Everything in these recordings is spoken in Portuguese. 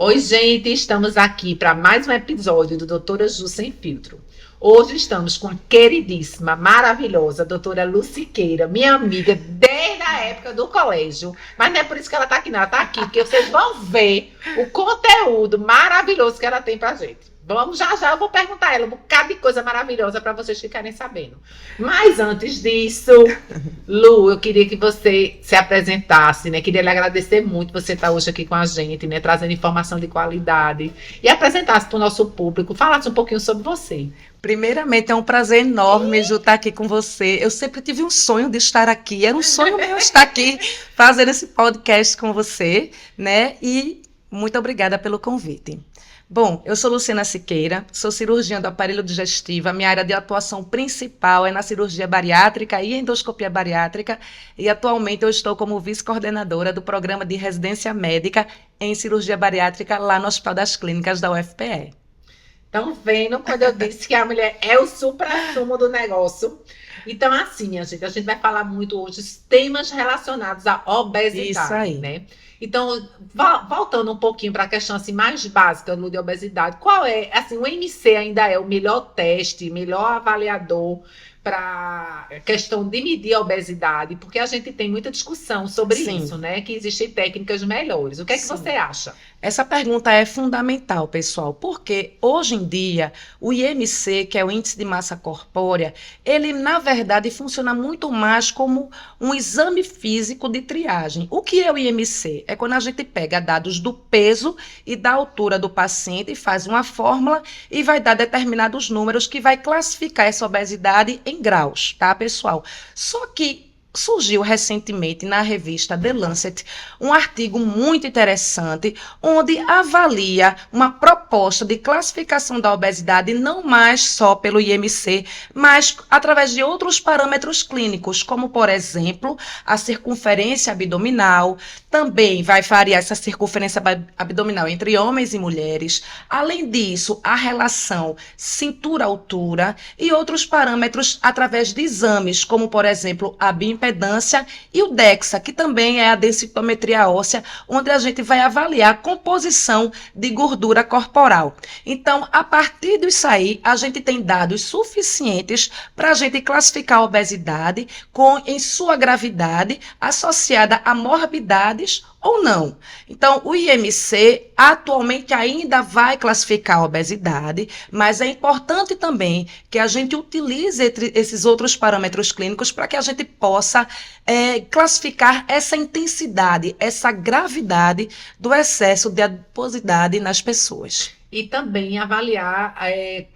Oi, gente, estamos aqui para mais um episódio do Doutora Ju Sem Filtro. Hoje estamos com a queridíssima, maravilhosa doutora Luciqueira, minha amiga desde a época do colégio. Mas não é por isso que ela está aqui, não. Ela está aqui porque vocês vão ver o conteúdo maravilhoso que ela tem para gente. Vamos já, eu vou perguntar a ela um bocado de coisa maravilhosa para vocês ficarem sabendo. Mas antes disso, Lu, eu queria que você se apresentasse, né? Queria lhe agradecer muito você estar hoje aqui com a gente, né? Trazendo informação de qualidade e apresentasse para o nosso público, falasse um pouquinho sobre você. Primeiramente, é um prazer enorme, Ju, estar aqui com você. Eu sempre tive um sonho de estar aqui, era um sonho meu estar aqui fazendo esse podcast com você, né? E muito obrigada pelo convite. Bom, eu sou Luciana Siqueira, sou cirurgiã do aparelho digestivo. A minha área de atuação principal é na cirurgia bariátrica e endoscopia bariátrica, e atualmente eu estou como vice-coordenadora do programa de residência médica em cirurgia bariátrica lá no Hospital das Clínicas da UFPE. Estão vendo quando eu disse que a mulher é o supra-sumo do negócio? Então, assim, a gente vai falar muito hoje dos temas relacionados à obesidade, Isso aí. né? Então, voltando um pouquinho para a questão assim, mais básica, Lu, de obesidade, qual é, assim, o MC ainda é o melhor teste, melhor avaliador para a questão de medir a obesidade, porque a gente tem muita discussão sobre isso, né? Que existem técnicas melhores. O que é que você acha? Essa pergunta é fundamental, pessoal, porque hoje em dia o IMC, que é o Índice de Massa Corpórea, ele na verdade funciona muito mais como um exame físico de triagem. O que é o IMC? É quando a gente pega dados do peso e da altura do paciente e faz uma fórmula e vai dar determinados números que vai classificar essa obesidade em graus, tá, pessoal? Só que surgiu recentemente na revista The Lancet um artigo muito interessante onde avalia uma proposta de classificação da obesidade não mais só pelo IMC, mas através de outros parâmetros clínicos, como, por exemplo, a circunferência abdominal. Também vai variar essa circunferência abdominal entre homens e mulheres. Além disso, a relação cintura-altura e outros parâmetros através de exames, como, por exemplo, a bioimpedância e o DEXA, que também é a densitometria óssea, onde a gente vai avaliar a composição de gordura corporal. Então, a partir disso aí, a gente tem dados suficientes para a gente classificar a obesidade em sua gravidade associada a morbidades ou não. Então, o IMC atualmente ainda vai classificar a obesidade, mas é importante também que a gente utilize esses outros parâmetros clínicos para que a gente possa classificar essa intensidade, essa gravidade do excesso de adiposidade nas pessoas. E também avaliar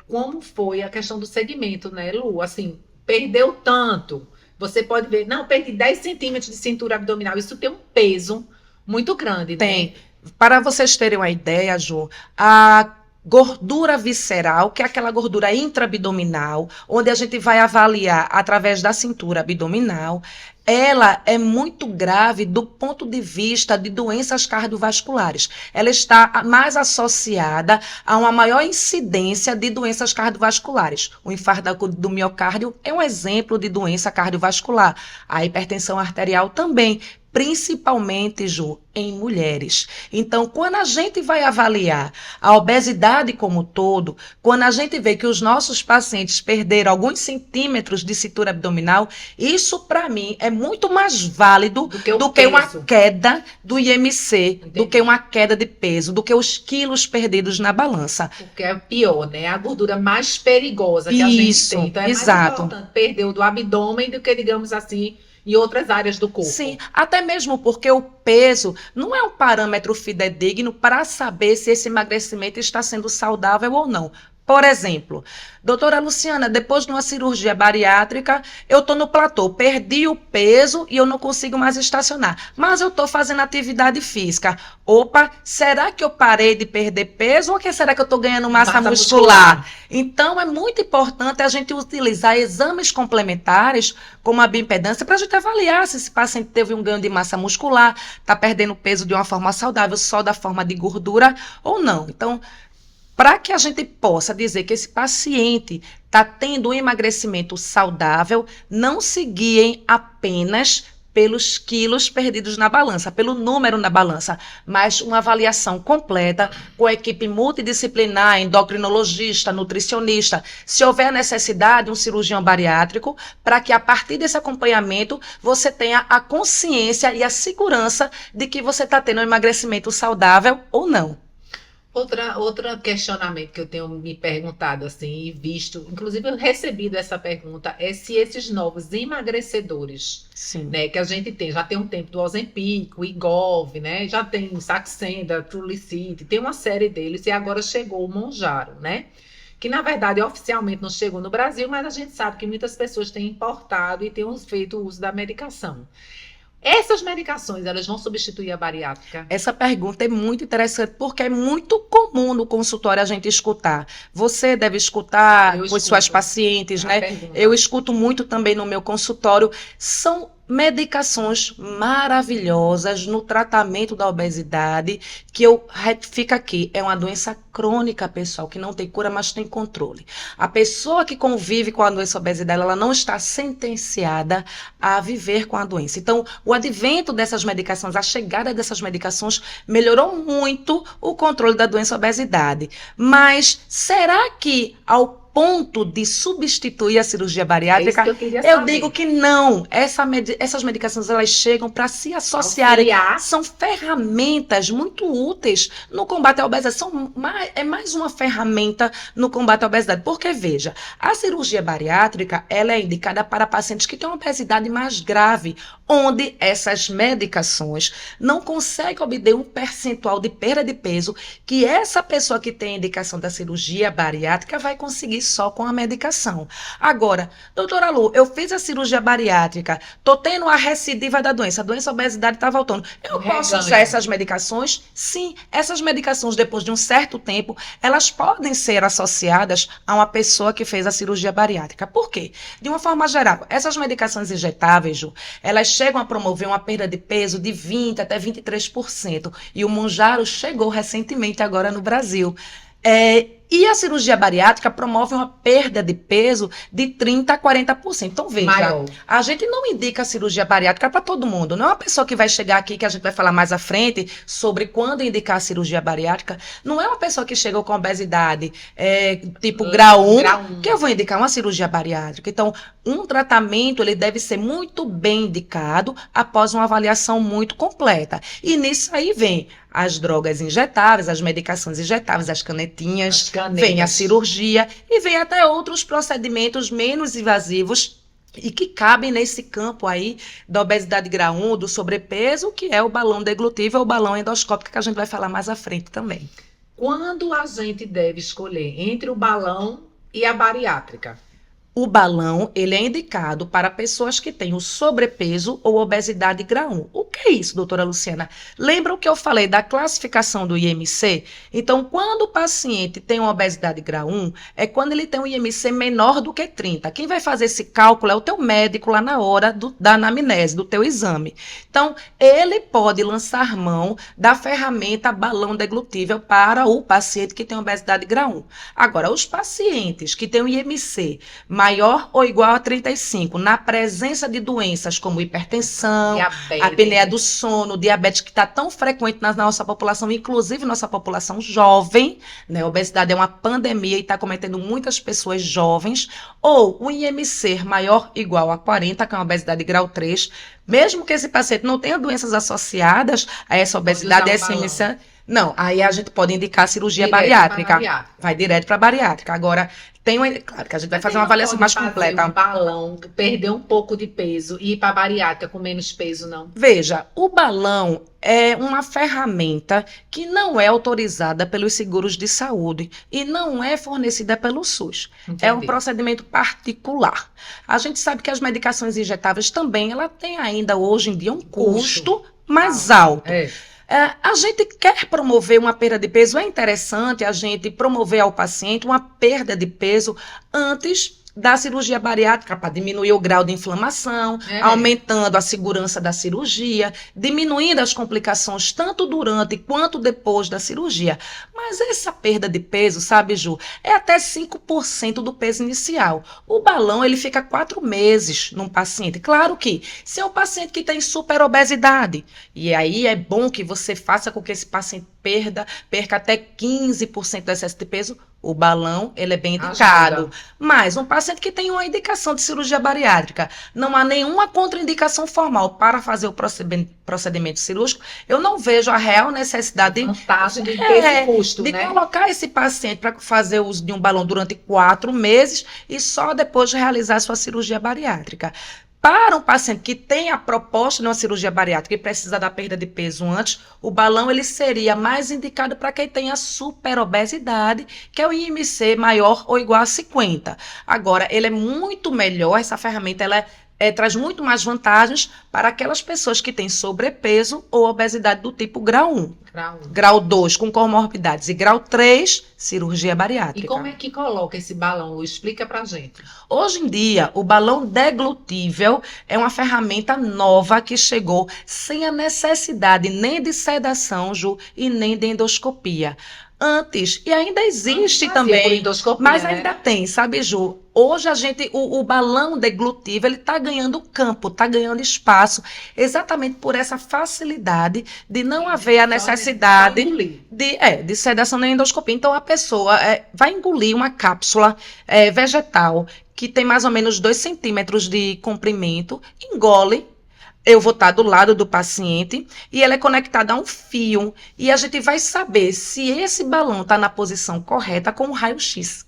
como foi a questão do segmento, né, Lu? Assim, perdeu tanto. Você pode ver, não, perdi 10 centímetros de cintura abdominal. Isso tem um peso muito grande, tem. Né? Para vocês terem uma ideia, Ju, a gordura visceral, que é aquela gordura intraabdominal, onde a gente vai avaliar através da cintura abdominal, ela é muito grave do ponto de vista de doenças cardiovasculares. Ela está mais associada a uma maior incidência de doenças cardiovasculares. O infarto do miocárdio é um exemplo de doença cardiovascular. A hipertensão arterial também, principalmente, Ju, em mulheres. Então, quando a gente vai avaliar a obesidade como um todo, quando a gente vê que os nossos pacientes perderam alguns centímetros de cintura abdominal, isso, para mim, é muito mais válido do que uma queda do IMC, Entendi. do que uma queda de peso, do que os quilos perdidos na balança. Porque é pior, né? A gordura mais perigosa que a gente tem. Então, é mais importante perder o do abdômen do que, digamos assim, em outras áreas do corpo. Sim, até mesmo porque o peso não é um parâmetro fidedigno para saber se esse emagrecimento está sendo saudável ou não. Por exemplo, doutora Luciana, depois de uma cirurgia bariátrica, eu estou no platô, perdi o peso e eu não consigo mais estacionar, mas eu estou fazendo atividade física. Opa, será que eu parei de perder peso ou será que eu estou ganhando massa muscular? Então, é muito importante a gente utilizar exames complementares, como a bioimpedância, para a gente avaliar se esse paciente teve um ganho de massa muscular, está perdendo peso de uma forma saudável, só da forma de gordura ou não. Então, para que a gente possa dizer que esse paciente está tendo um emagrecimento saudável, não se guiem apenas pelos quilos perdidos na balança, pelo número na balança, mas uma avaliação completa com a equipe multidisciplinar, endocrinologista, nutricionista, se houver necessidade, um cirurgião bariátrico, para que a partir desse acompanhamento você tenha a consciência e a segurança de que você está tendo um emagrecimento saudável ou não. Outro questionamento que eu tenho me perguntado assim e visto, inclusive eu recebido essa pergunta, é se esses novos emagrecedores, Sim. né, que a gente tem, já tem um tempo do Ozempic, o Wegovy, né, já tem o Saxenda, Trulicity, tem uma série deles e agora chegou o Mounjaro, né, que na verdade oficialmente não chegou no Brasil, mas a gente sabe que muitas pessoas têm importado e têm feito uso da medicação. Essas medicações, elas vão substituir a bariátrica? Essa pergunta é muito interessante, porque é muito comum no consultório a gente escutar. Você deve escutar com suas pacientes, né? Eu escuto muito também no meu consultório. São medicações maravilhosas no tratamento da obesidade, que eu retifico aqui, é uma doença crônica, pessoal, que não tem cura, mas tem controle. A pessoa que convive com a doença obesidade, ela não está sentenciada a viver com a doença. Então, o advento dessas medicações, a chegada dessas medicações melhorou muito o controle da doença obesidade. Mas será que ao ponto de substituir a cirurgia bariátrica, eu digo que não. Essas medicações, elas chegam para se associarem. São ferramentas muito úteis no combate à obesidade. É mais uma ferramenta no combate à obesidade. Porque, veja, a cirurgia bariátrica, ela é indicada para pacientes que têm uma obesidade mais grave, onde essas medicações não conseguem obter um percentual de perda de peso que essa pessoa que tem a indicação da cirurgia bariátrica vai conseguir só com a medicação. Agora, doutora Lu, eu fiz a cirurgia bariátrica, tô tendo a recidiva da doença, a doença obesidade está voltando. Eu posso usar essas medicações? Sim, essas medicações, depois de um certo tempo, elas podem ser associadas a uma pessoa que fez a cirurgia bariátrica. Por quê? De uma forma geral, essas medicações injetáveis, Ju, elas chegam a promover uma perda de peso de 20% até 23%. E o Mounjaro chegou recentemente agora no Brasil. E a cirurgia bariátrica promove uma perda de peso de 30% a 40%. Então, veja, a gente não indica a cirurgia bariátrica para todo mundo. Não é uma pessoa que vai chegar aqui, que a gente vai falar mais à frente sobre quando indicar a cirurgia bariátrica. Não é uma pessoa que chegou com obesidade tipo grau 1, que eu vou indicar uma cirurgia bariátrica. Então, um tratamento ele deve ser muito bem indicado após uma avaliação muito completa. E nisso aí vem as drogas injetáveis, as medicações injetáveis, as canetinhas, vem a cirurgia e vem até outros procedimentos menos invasivos e que cabem nesse campo aí da obesidade grau 1, do sobrepeso, que é o balão deglutível ou balão endoscópico, que a gente vai falar mais à frente também. Quando a gente deve escolher entre o balão e a bariátrica? O balão, ele é indicado para pessoas que têm o sobrepeso ou obesidade grau 1. O que é isso, doutora Luciana? Lembra o que eu falei da classificação do IMC? Então, quando o paciente tem uma obesidade grau 1, é quando ele tem um IMC menor do que 30. Quem vai fazer esse cálculo é o teu médico lá na hora da anamnese, do teu exame. Então, ele pode lançar mão da ferramenta balão deglutível para o paciente que tem obesidade grau 1. Agora, os pacientes que têm um IMC maior ou igual a 35, na presença de doenças como hipertensão, diabetes, apneia do sono, diabetes, que está tão frequente na nossa população, inclusive nossa população jovem, né? A obesidade é uma pandemia e está cometendo muitas pessoas jovens, ou o IMC maior ou igual a 40, que é uma obesidade grau 3, mesmo que esse paciente não tenha doenças associadas a essa obesidade, essa IMC... Não, aí a gente pode indicar a cirurgia bariátrica. Vai direto para a bariátrica. Agora, claro que a gente vai fazer uma avaliação mais completa. Um balão, perder um pouco de peso e ir para a bariátrica com menos peso, não? Veja, o balão é uma ferramenta que não é autorizada pelos seguros de saúde e não é fornecida pelo SUS. Entendi. É um procedimento particular. A gente sabe que as medicações injetáveis também, ela tem ainda hoje em dia um custo mais alto. A gente quer promover uma perda de peso, é interessante a gente promover ao paciente uma perda de peso antes da cirurgia bariátrica para diminuir o grau de inflamação, aumentando a segurança da cirurgia, diminuindo as complicações tanto durante quanto depois da cirurgia. Mas essa perda de peso, sabe, Ju, é até 5% do peso inicial. O balão, ele fica 4 meses num paciente. Claro que se é um paciente que tem superobesidade, e aí é bom que você faça com que esse paciente perca até 15% do excesso de peso, o balão, ele é bem indicado. Ajuda. Mas um paciente que tem uma indicação de cirurgia bariátrica, não há nenhuma contraindicação formal para fazer o procedimento cirúrgico, eu não vejo a real necessidade Vantagem de ter esse custo, de né? colocar esse paciente para fazer uso de um balão durante 4 meses e só depois realizar sua cirurgia bariátrica. Para um paciente que tem a proposta de uma cirurgia bariátrica e precisa da perda de peso antes, o balão ele seria mais indicado para quem tem a superobesidade, que é o IMC maior ou igual a 50. Agora, ele é muito melhor, essa ferramenta traz muito mais vantagens para aquelas pessoas que têm sobrepeso ou obesidade do tipo grau 1. Grau 2, com comorbidades, e grau 3, cirurgia bariátrica. E como é que coloca esse balão, Lu? Explica pra gente. Hoje em dia, o balão deglutível é uma ferramenta nova que chegou sem a necessidade nem de sedação, Ju, e nem de endoscopia. Antes, e ainda existe Por também, endoscopia, mas né? ainda tem, sabe, Ju? Hoje o balão deglutível, ele está ganhando campo, está ganhando espaço, exatamente por essa facilidade de não haver a necessidade de sedação nem endoscopia. Então, a pessoa vai engolir uma cápsula vegetal que tem mais ou menos 2 centímetros de comprimento, engole. Eu vou estar do lado do paciente e ela é conectada a um fio. E a gente vai saber se esse balão está na posição correta com o raio-x.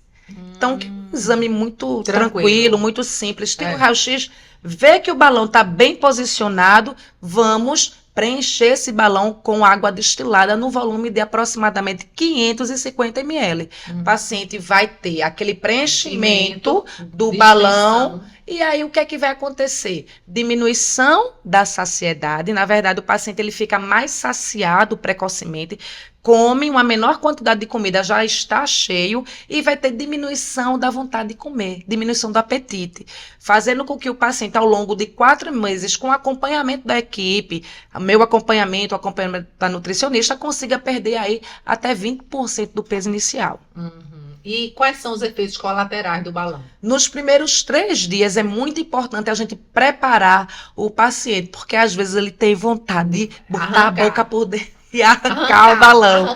Então, um exame muito tranquilo, muito simples. Tem o raio-x, vê que o balão está bem posicionado, vamos preencher esse balão com água destilada no volume de aproximadamente 550 ml. O paciente vai ter aquele preenchimento do balão. E aí, o que é que vai acontecer? Diminuição da saciedade. Na verdade, o paciente ele fica mais saciado precocemente, come uma menor quantidade de comida, já está cheio, e vai ter diminuição da vontade de comer, diminuição do apetite, fazendo com que o paciente, ao longo de 4 meses, com acompanhamento da equipe, meu acompanhamento, o acompanhamento da nutricionista, consiga perder aí até 20% do peso inicial. E quais são os efeitos colaterais do balão? Nos primeiros 3 dias é muito importante a gente preparar o paciente, porque às vezes ele tem vontade de botar a boca por dentro e arrancar o balão.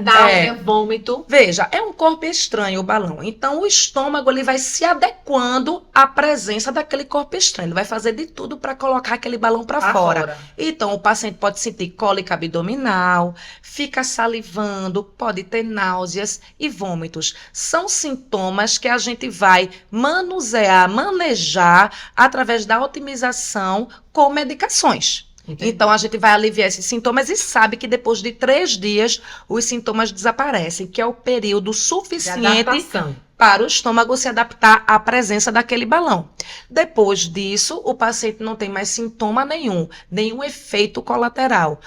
Dá vômito. Veja, é um corpo estranho o balão. Então, o estômago ele vai se adequando à presença daquele corpo estranho. Ele vai fazer de tudo para colocar aquele balão para fora. Então, o paciente pode sentir cólica abdominal, fica salivando, pode ter náuseas e vômitos. São sintomas que a gente vai manejar através da otimização com medicações. Entendi. Então, a gente vai aliviar esses sintomas e sabe que depois de 3 dias, os sintomas desaparecem, que é o período suficiente para o estômago se adaptar à presença daquele balão. Depois disso, o paciente não tem mais sintoma nenhum efeito colateral.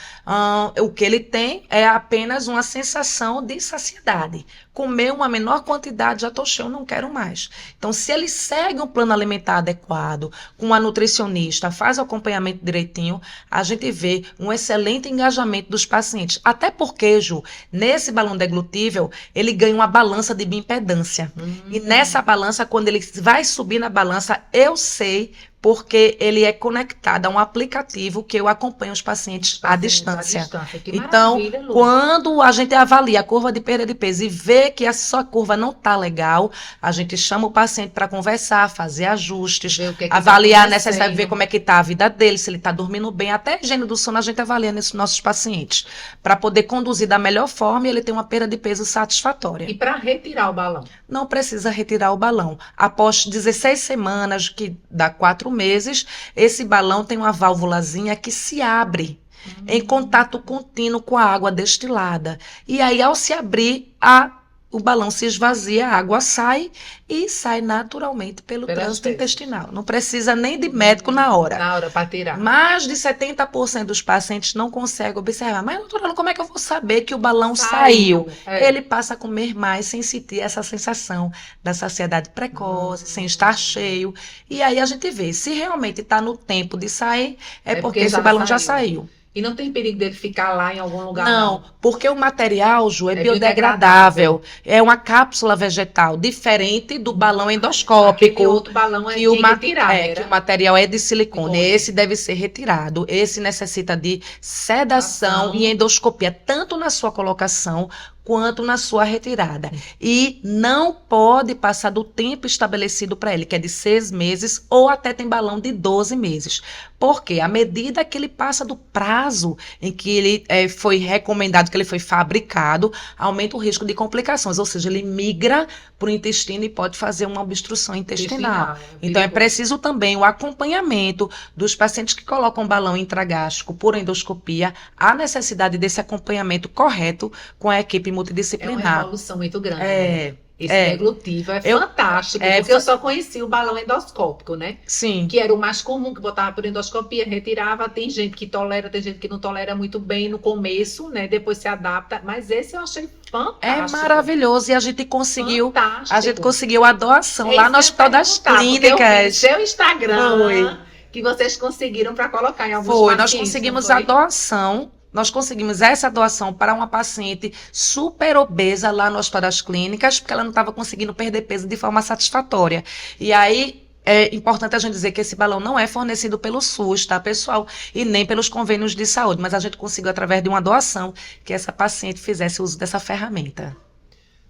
O que ele tem é apenas uma sensação de saciedade. Comer uma menor quantidade, já estou cheio, não quero mais. Então, se ele segue um plano alimentar adequado, com a nutricionista, faz o acompanhamento direitinho, a gente vê um excelente engajamento dos pacientes. Até porque, Ju, nesse balão deglutível, ele ganha uma balança de bioimpedância. E nessa balança, quando ele vai subir na balança, eu sei porque ele é conectado a um aplicativo que eu acompanho os pacientes à distância. Então, quando a gente avalia a curva de perda de peso e vê que a sua curva não está legal, a gente chama o paciente para conversar, fazer ajustes, avaliar a necessidade, ver como é que está a vida dele, se ele está dormindo bem. Até a higiene do sono a gente avalia nesses nossos pacientes, para poder conduzir da melhor forma e ele ter uma perda de peso satisfatória. E para retirar o balão? Não precisa retirar o balão. Após 16 semanas, que dá 4 meses, esse balão tem uma válvulazinha que se abre em contato contínuo com a água destilada. E aí, ao se abrir, a o balão se esvazia, a água sai e sai naturalmente pelo Pelas trânsito fezes. intestinal. Não precisa nem de médico na hora. Na hora para tirar. Mais de 70% dos pacientes não conseguem observar. Mas, doutora, como é que eu vou saber que o balão Saiu. saiu? É. Ele passa a comer mais sem sentir essa sensação da saciedade precoce, sem estar cheio. E aí a gente vê, se realmente está no tempo de sair, é porque esse já balão já saiu. E não tem perigo dele ficar lá em algum lugar, Não, porque o material, Ju, é É biodegradável. É uma cápsula vegetal, diferente do balão Aquele endoscópico. outro balão é Que o, tinha que tirar, né? que o material é de silicone. Silicone. Esse deve ser retirado. Esse necessita de sedação Ação. e endoscopia, tanto na sua colocação quanto na sua retirada. E não pode passar do tempo estabelecido para ele, que é de 6 meses, ou até tem balão de 12 meses. Porque à medida que ele passa do prazo em que ele foi recomendado, que ele foi fabricado, aumenta o risco de complicações, ou seja, ele migra para o intestino e pode fazer uma obstrução intestinal. Então, é preciso também o acompanhamento dos pacientes que colocam balão intragástrico por endoscopia, a necessidade desse acompanhamento correto com a equipe É uma multidisciplinar. evolução muito grande, né? É, Esse é. deglutivo é Eu- fantástico, é porque eu só conheci o balão endoscópico, né? sim. Que era o mais comum, que botava por endoscopia, retirava. Tem gente que tolera, tem gente que não tolera muito bem no começo, né? Depois se adapta. Mas esse eu achei fantástico. É maravilhoso. E a gente conseguiu Fantástico. a doação É lá isso no que eu Hospital ia das perguntar, porque eu vi no Clínicas. seu Instagram Foi. que vocês conseguiram para colocar em alguns Foi, nós pacientes, conseguimos não a foi? doação. Nós conseguimos essa doação para uma paciente super obesa lá no Hospital das Clínicas, porque ela não estava conseguindo perder peso de forma satisfatória. E aí, é importante a gente dizer que esse balão não é fornecido pelo SUS, tá, pessoal? E nem pelos convênios de saúde, mas a gente conseguiu, através de uma doação, que essa paciente fizesse uso dessa ferramenta.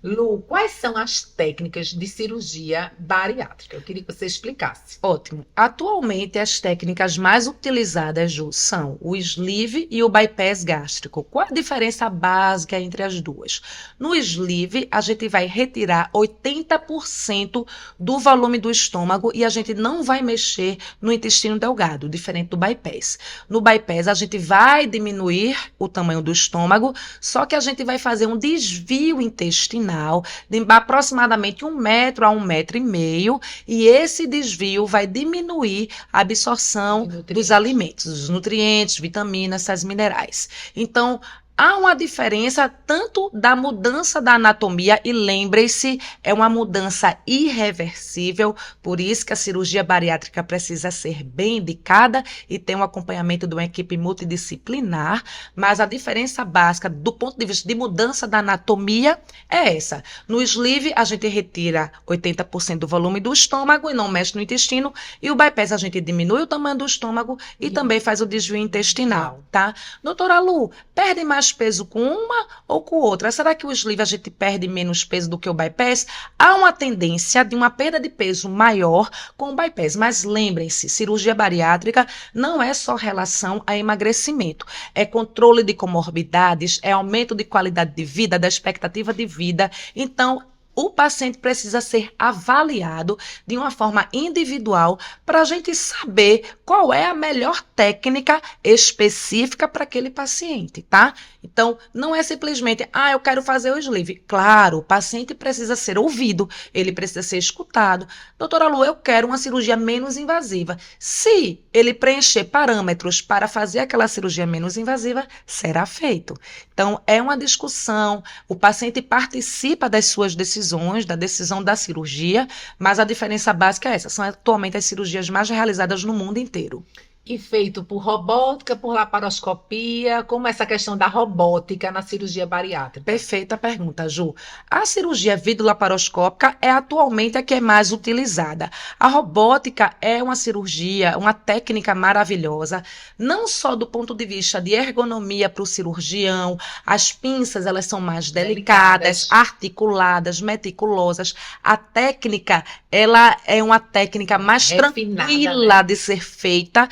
Lu, quais são as técnicas de cirurgia bariátrica? Eu queria que você explicasse. Ótimo. Atualmente, as técnicas mais utilizadas, Ju, são o sleeve e o bypass gástrico. Qual a diferença básica entre as duas? No sleeve, a gente vai retirar 80% do volume do estômago e a gente não vai mexer no intestino delgado, diferente do bypass. No bypass, a gente vai diminuir o tamanho do estômago, só que a gente vai fazer um desvio intestinal de aproximadamente 1 metro a 1,5 metro, e esse desvio vai diminuir a absorção dos alimentos, dos nutrientes, vitaminas, sais minerais. Então, há uma diferença tanto da mudança da anatomia, e lembre-se, é uma mudança irreversível, por isso que a cirurgia bariátrica precisa ser bem indicada e ter um acompanhamento de uma equipe multidisciplinar, mas a diferença básica do ponto de vista de mudança da anatomia é essa. No sleeve, a gente retira 80% do volume do estômago e não mexe no intestino, e o bypass a gente diminui o tamanho do estômago e também faz o desvio intestinal, tá? Doutora Lu, perde mais peso com uma ou com outra? Será que o sleeve a gente perde menos peso do que o bypass? Há uma tendência de uma perda de peso maior com o bypass, mas lembrem-se, cirurgia bariátrica não é só relação a emagrecimento, é controle de comorbidades, é aumento de qualidade de vida, da expectativa de vida. Então, o paciente precisa ser avaliado de uma forma individual para a gente saber qual é a melhor técnica específica para aquele paciente, tá? Então, não é simplesmente, eu quero fazer o sleeve. Claro, o paciente precisa ser ouvido, ele precisa ser escutado. Doutora Lu, eu quero uma cirurgia menos invasiva. Se ele preencher parâmetros para fazer aquela cirurgia menos invasiva, será feito. Então, é uma discussão, o paciente participa das suas decisões, da decisão da cirurgia, mas a diferença básica é essa, são atualmente as cirurgias mais realizadas no mundo inteiro. E feito por robótica, por laparoscopia, como essa questão da robótica na cirurgia bariátrica? Perfeita pergunta, Ju. A cirurgia videolaparoscópica é atualmente a que é mais utilizada. A robótica é uma cirurgia, uma técnica maravilhosa, não só do ponto de vista de ergonomia para o cirurgião, as pinças elas são mais delicadas, articuladas, meticulosas. A técnica, ela é uma técnica mais Refinada, tranquila, né, de ser feita.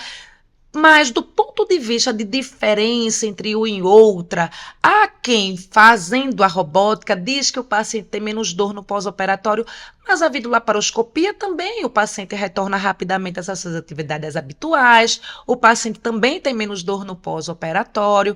Mas do ponto de vista de diferença entre uma e outra, há quem fazendo a robótica diz que o paciente tem menos dor no pós-operatório, Mas a videolaparoscopia também, o paciente retorna rapidamente às suas atividades habituais, o paciente também tem menos dor no pós-operatório.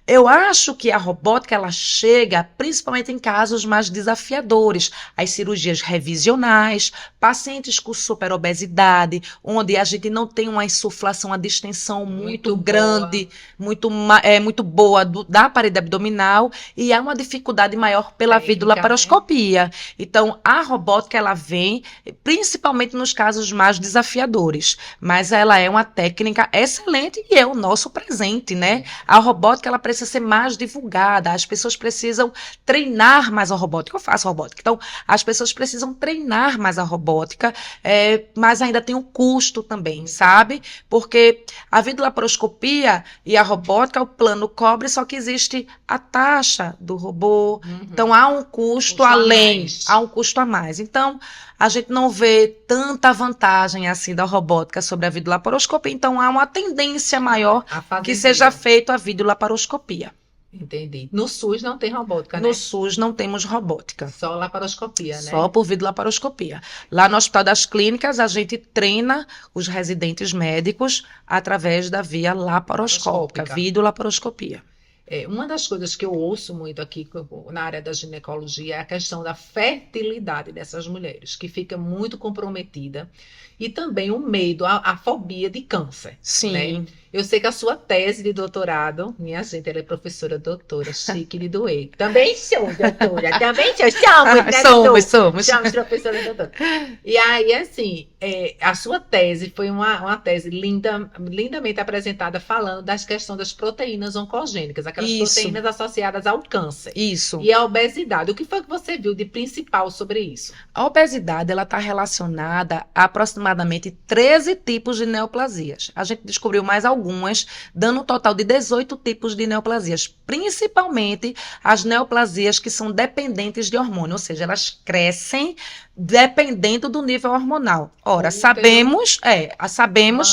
Eu acho que a robótica ela chega principalmente em casos mais desafiadores, as cirurgias revisionais, pacientes com superobesidade, onde a gente não tem uma insuflação, uma distensão muito grande, muito boa da parede abdominal, e há uma dificuldade maior pela videolaparoscopia. Né? Então, a robótica ela vem principalmente nos casos mais desafiadores, mas ela é uma técnica excelente e é o nosso presente, né? A robótica ela precisa ser mais divulgada, as pessoas precisam treinar mais a robótica. Eu faço robótica, então as pessoas precisam treinar mais a robótica, mas ainda tem um custo também, sabe? Porque a videolaparoscopia e a robótica, o plano cobre, só que existe a taxa do robô, então há um custo além, há um custo a mais. Então, a gente não vê tanta vantagem assim da robótica sobre a videolaparoscopia, então há uma tendência maior que seja feita a videolaparoscopia. Entendi. No SUS não tem robótica, né? No SUS não temos robótica. Só laparoscopia, né? Só por videolaparoscopia. Lá no Hospital das Clínicas, a gente treina os residentes médicos através da via laparoscópica, videolaparoscopia. Uma das coisas que eu ouço muito aqui na área da ginecologia é a questão da fertilidade dessas mulheres, que fica muito comprometida, e também o medo, a fobia de câncer. Sim. Né? Eu sei que a sua tese de doutorado, minha gente, ela é professora doutora, chique de doer. Também sou doutora, também somos, né? Somos professora doutora. E aí, assim, a sua tese foi uma tese lindamente apresentada falando das questões das proteínas oncogênicas, aquelas proteínas associadas ao câncer. Isso. E a obesidade. O que foi que você viu de principal sobre isso? A obesidade, ela está relacionada a aproximadamente 13 tipos de neoplasias. A gente descobriu mais algumas, dando um total de 18 tipos de neoplasias, principalmente as neoplasias que são dependentes de hormônio, ou seja, elas crescem dependendo do nível hormonal. Ora, sabemos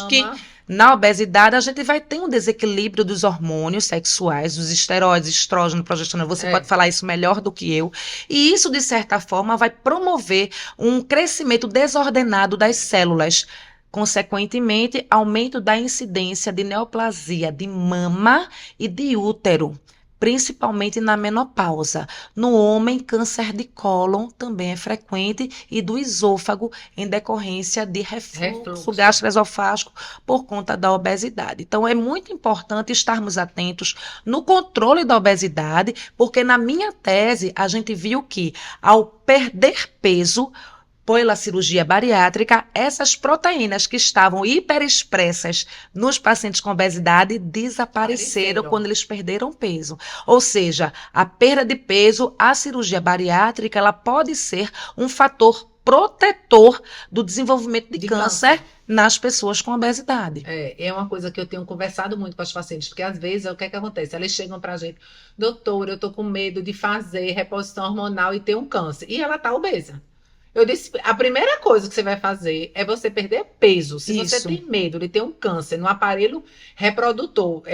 que na obesidade, a gente vai ter um desequilíbrio dos hormônios sexuais, dos esteroides, estrógeno, progesterona. Você pode falar isso melhor do que eu. E isso, de certa forma, vai promover um crescimento desordenado das células. Consequentemente, aumento da incidência de neoplasia de mama e de útero, principalmente na menopausa. No homem, câncer de cólon também é frequente e do esôfago em decorrência de refluxo gastroesofágico por conta da obesidade. Então, é muito importante estarmos atentos no controle da obesidade, porque na minha tese a gente viu que ao perder peso, pela cirurgia bariátrica, essas proteínas que estavam hiperexpressas nos pacientes com obesidade desapareceram quando eles perderam peso. Ou seja, a perda de peso, a cirurgia bariátrica, ela pode ser um fator protetor do desenvolvimento de câncer nas pessoas com obesidade. É uma coisa que eu tenho conversado muito com as pacientes, porque às vezes o que é que acontece? Elas chegam pra gente, doutora, eu tô com medo de fazer reposição hormonal e ter um câncer. E ela tá obesa. Eu disse, a primeira coisa que você vai fazer é você perder peso. Se você tem medo de ter um câncer no aparelho reprodutor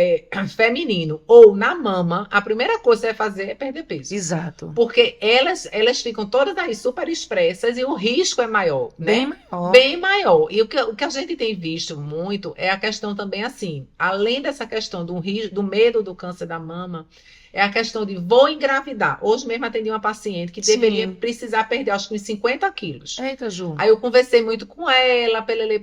feminino ou na mama, a primeira coisa que você vai fazer é perder peso. Exato. Porque elas ficam todas aí super expressas e o risco é maior, né? Bem maior. Bem maior. E o que a gente tem visto muito é a questão também assim, além dessa questão do medo do câncer da mama, é a questão de vou engravidar. Hoje mesmo atendi uma paciente que deveria precisar perder, acho que uns 50 quilos. Eita, Ju. Aí eu conversei muito com ela, pelele.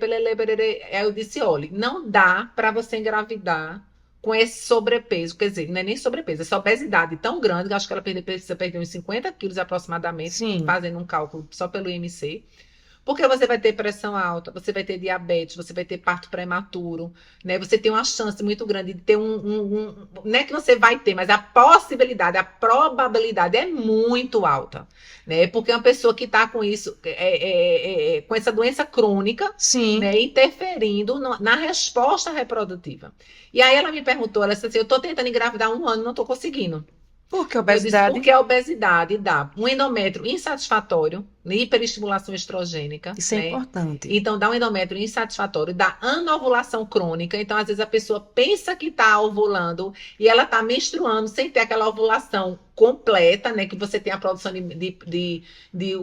Aí eu disse, olha, não dá para você engravidar com esse sobrepeso. Quer dizer, não é nem sobrepeso, essa obesidade tão grande, que acho que ela precisa perder uns 50 quilos aproximadamente, fazendo um cálculo só pelo IMC. Porque você vai ter pressão alta, você vai ter diabetes, você vai ter parto prematuro, né? Você tem uma chance muito grande de ter não é que você vai ter, mas a possibilidade, a probabilidade é muito alta, né? Porque uma pessoa que está com isso, com essa doença crônica, né? Interferindo na resposta reprodutiva. E aí ela me perguntou, ela disse assim, eu estou tentando engravidar há 1 ano, não estou conseguindo. Por que a obesidade? Porque a obesidade dá um endométrio insatisfatório, hiperestimulação estrogênica. Isso é né? importante. Então, dá um endométrio insatisfatório, dá anovulação crônica. Então, às vezes, a pessoa pensa que está ovulando e ela está menstruando sem ter aquela ovulação completa, né? Que você tem a produção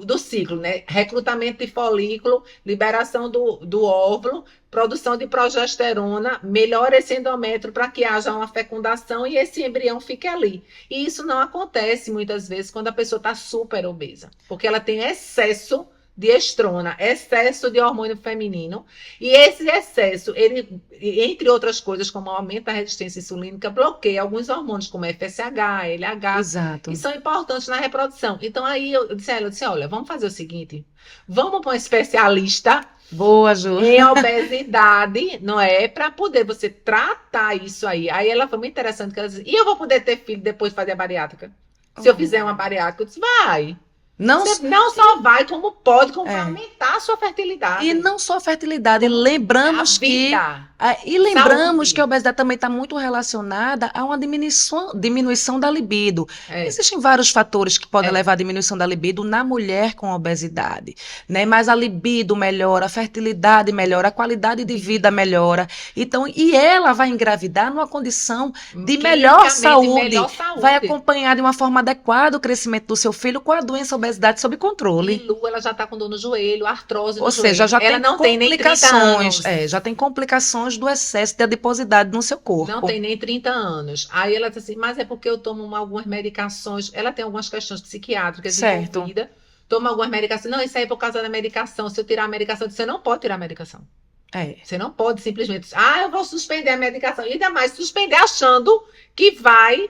do ciclo, né? Recrutamento de folículo, liberação do óvulo, produção de progesterona, melhora esse endométrio para que haja uma fecundação e esse embrião fique ali. E isso não acontece muitas vezes quando a pessoa está super obesa, porque ela tem excesso de estrona, excesso de hormônio feminino, e esse excesso, ele, entre outras coisas, como aumento da resistência insulínica, bloqueia alguns hormônios, como FSH, LH, Exato. que são importantes na reprodução. Então, aí eu disse a ela, olha, vamos fazer o seguinte, vamos para um especialista Boa, Ju. em obesidade, não é? Para poder você tratar isso aí. Aí ela foi muito interessante, que ela disse, e eu vou poder ter filho depois de fazer a bariátrica? Se eu fizer uma bariátrica, eu disse, vai. Não, Você não só vai, como pode, como vai É. aumentar a sua fertilidade. e não só a fertilidade, lembramos a vida. E lembramos Saúde. que a obesidade também está muito relacionada a uma diminuição da libido. É. Existem vários fatores que podem É. levar à diminuição da libido na mulher com obesidade, né? Mas a libido melhora, a fertilidade melhora, a qualidade de vida melhora. Então, e ela vai engravidar numa condição de melhor saúde, vai acompanhar de uma forma adequada o crescimento do seu filho com a doença obesidade sob E controle. Lu, ela já está com dor no joelho, artrose no Ou joelho. seja, já ela tem não tem nem 30 complicações, anos. já tem complicações do excesso de adiposidade no seu corpo. Não tem nem 30 anos. Aí ela disse assim, mas é porque eu tomo algumas medicações. Ela tem algumas questões psiquiátricas Certo. envolvidas. Toma algumas medicações. Não, isso aí é por causa da medicação. Se eu tirar a medicação, você não pode tirar a medicação. É. Você não pode simplesmente, eu vou suspender a medicação. E ainda mais suspender achando que vai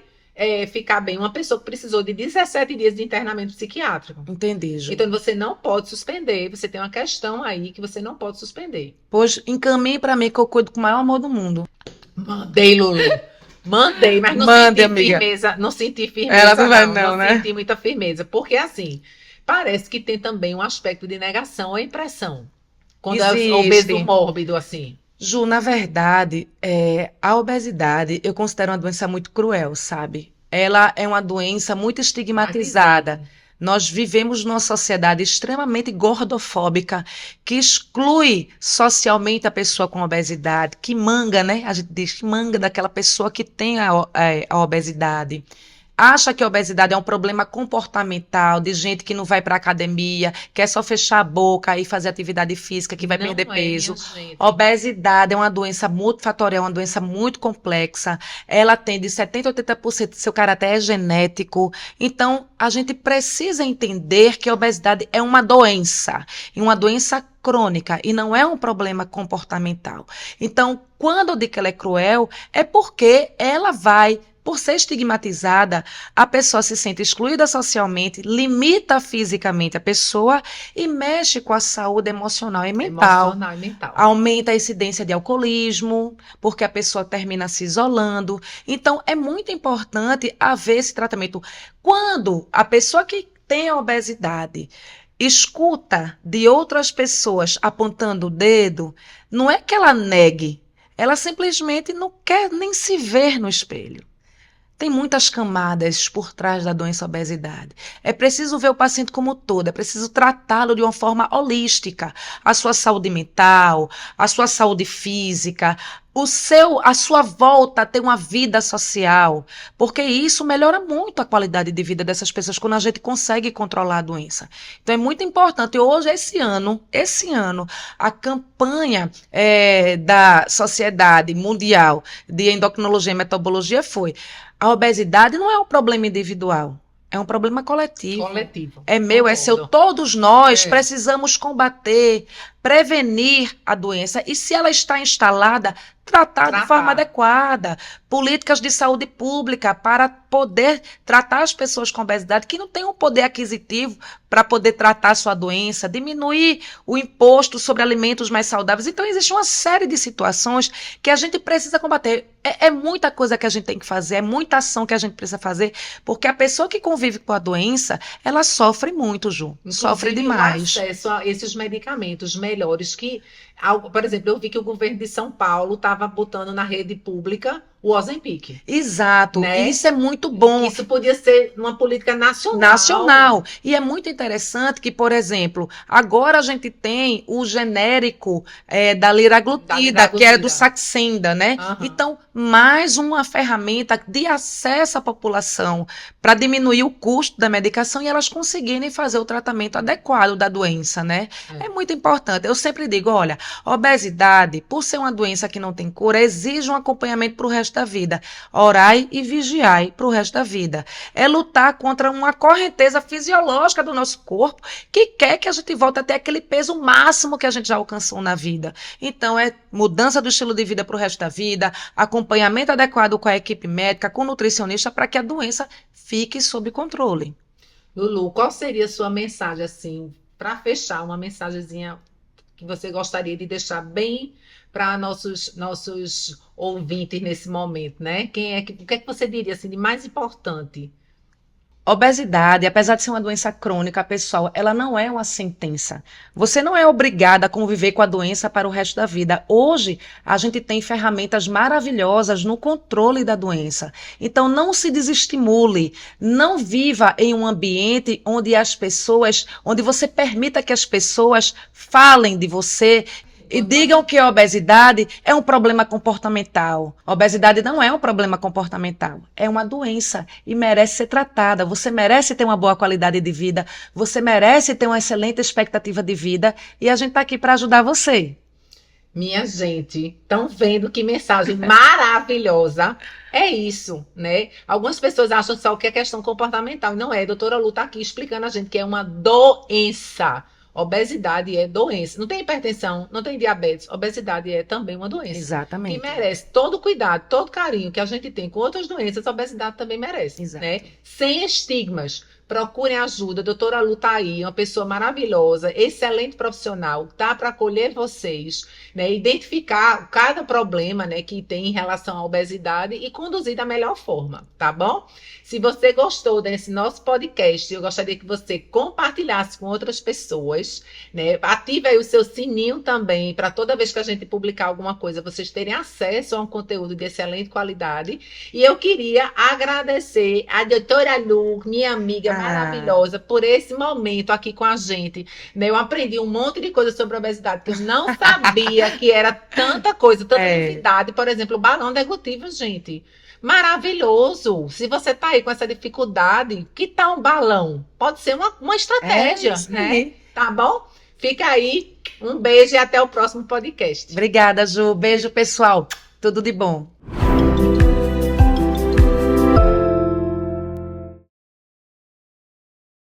ficar bem. Uma pessoa que precisou de 17 dias de internamento psiquiátrico. Entendi, Ju. Então você não pode suspender. Você tem uma questão aí que você não pode suspender. Pois encaminhe para mim que eu cuido com o maior amor do mundo. Mandei, Lulu. Mandei, mas não Mande, senti amiga. firmeza. Não senti firmeza. Ela não vai não, né? Senti muita firmeza. Porque assim, parece que tem também um aspecto de negação ou impressão. Quando Existe. é obeso mórbido, assim. Ju, na verdade, a obesidade eu considero uma doença muito cruel, sabe? Ela é uma doença muito estigmatizada. Nós vivemos numa sociedade extremamente gordofóbica, que exclui socialmente a pessoa com obesidade, que manga, né? A gente diz que manga daquela pessoa que tem a obesidade. Acha que a obesidade é um problema comportamental, de gente que não vai para academia, quer só fechar a boca e fazer atividade física, que vai Não perder é, peso. minha gente. Obesidade é uma doença multifatorial, uma doença muito complexa. Ela tem de 70% a 80% do seu caráter é genético. Então, a gente precisa entender que a obesidade é uma doença, e uma doença crônica, e não é um problema comportamental. Então, quando eu digo que ela é cruel, é porque ela vai, por ser estigmatizada, a pessoa se sente excluída socialmente, limita fisicamente a pessoa e mexe com a saúde emocional e mental. Emocional e mental. Aumenta a incidência de alcoolismo, porque a pessoa termina se isolando. Então, é muito importante haver esse tratamento. Quando a pessoa que tem a obesidade escuta de outras pessoas apontando o dedo, não é que ela negue, ela simplesmente não quer nem se ver no espelho. Tem muitas camadas por trás da doença obesidade. É preciso ver o paciente como um todo, é preciso tratá-lo de uma forma holística. A sua saúde mental, a sua saúde física, a sua volta a ter uma vida social, porque isso melhora muito a qualidade de vida dessas pessoas quando a gente consegue controlar a doença. Então é muito importante. Hoje, esse ano, a campanha da Sociedade Mundial de Endocrinologia e Metabologia foi: a obesidade não é um problema individual, é um problema coletivo. Coletivo. É meu, é seu. Concordo. Todos nós É. precisamos combater, prevenir a doença e, se ela está instalada, tratar de forma adequada. Políticas de saúde pública para poder tratar as pessoas com obesidade que não têm um poder aquisitivo para poder tratar a sua doença, diminuir o imposto sobre alimentos mais saudáveis. Então, existe uma série de situações que a gente precisa combater. É muita coisa que a gente tem que fazer, é muita ação que a gente precisa fazer, porque a pessoa que convive com a doença, ela sofre muito, Ju. Sofre Inclusive, demais. o acesso a esses medicamentos melhores que, por exemplo, eu vi que o governo de São Paulo estava botando na rede pública o Ozempic, Exato, né? e isso é muito bom. Isso podia ser uma política nacional. Nacional. E é muito interessante que, por exemplo, agora a gente tem o genérico da liraglutida, que é do Saxenda, né? Aham. Então, mais uma ferramenta de acesso à população para diminuir o custo da medicação e elas conseguirem fazer o tratamento adequado da doença, né? É muito importante. Eu sempre digo, olha, obesidade, por ser uma doença que não tem cura, exige um acompanhamento para o resto da vida. Orai e vigiai para o resto da vida. É lutar contra uma correnteza fisiológica do nosso corpo que quer que a gente volte até aquele peso máximo que a gente já alcançou na vida. Então, é mudança do estilo de vida para o resto da vida, acompanhamento adequado com a equipe médica, com o nutricionista, para que a doença fique sob controle. Lulu, qual seria a sua mensagem, assim, para fechar, uma mensagenzinha que você gostaria de deixar bem para nossos ouvintes nesse momento, né? O que é que você diria, assim, de mais importante? Obesidade, apesar de ser uma doença crônica, pessoal, ela não é uma sentença. Você não é obrigada a conviver com a doença para o resto da vida. Hoje, a gente tem ferramentas maravilhosas no controle da doença. Então, não se desestimule. Não viva em um ambiente onde você permita que as pessoas falem de você e digam que a obesidade é um problema comportamental. A obesidade não é um problema comportamental, é uma doença e merece ser tratada. Você merece ter uma boa qualidade de vida, você merece ter uma excelente expectativa de vida e a gente está aqui para ajudar você. Minha gente, estão vendo que mensagem maravilhosa. É isso, né? Algumas pessoas acham só que é questão comportamental. Não é. A doutora Lu está aqui explicando a gente que é uma doença. Obesidade é doença. Não tem hipertensão, não tem diabetes. Obesidade é também uma doença. Exatamente. Que merece todo cuidado, todo carinho que a gente tem com outras doenças, a obesidade também merece. Exato. Né? Sem estigmas. Procurem ajuda. A doutora Lu tá aí, uma pessoa maravilhosa, excelente profissional, tá para acolher vocês, né? Identificar cada problema, né, que tem em relação à obesidade e conduzir da melhor forma, tá bom? Se você gostou desse nosso podcast, eu gostaria que você compartilhasse com outras pessoas, né? Ative aí o seu sininho também, para toda vez que a gente publicar alguma coisa, vocês terem acesso a um conteúdo de excelente qualidade. E eu queria agradecer a doutora Lu, minha amiga maravilhosa, por esse momento aqui com a gente. Né? Eu aprendi um monte de coisa sobre obesidade, que eu não sabia que era tanta coisa, tanta novidade. Por exemplo, o balão deglutivo, gente. Maravilhoso. Se você tá aí com essa dificuldade, que tal um balão? Pode ser uma estratégia, né? Tá bom? Fica aí. Um beijo e até o próximo podcast. Obrigada, Ju. Beijo, pessoal. Tudo de bom.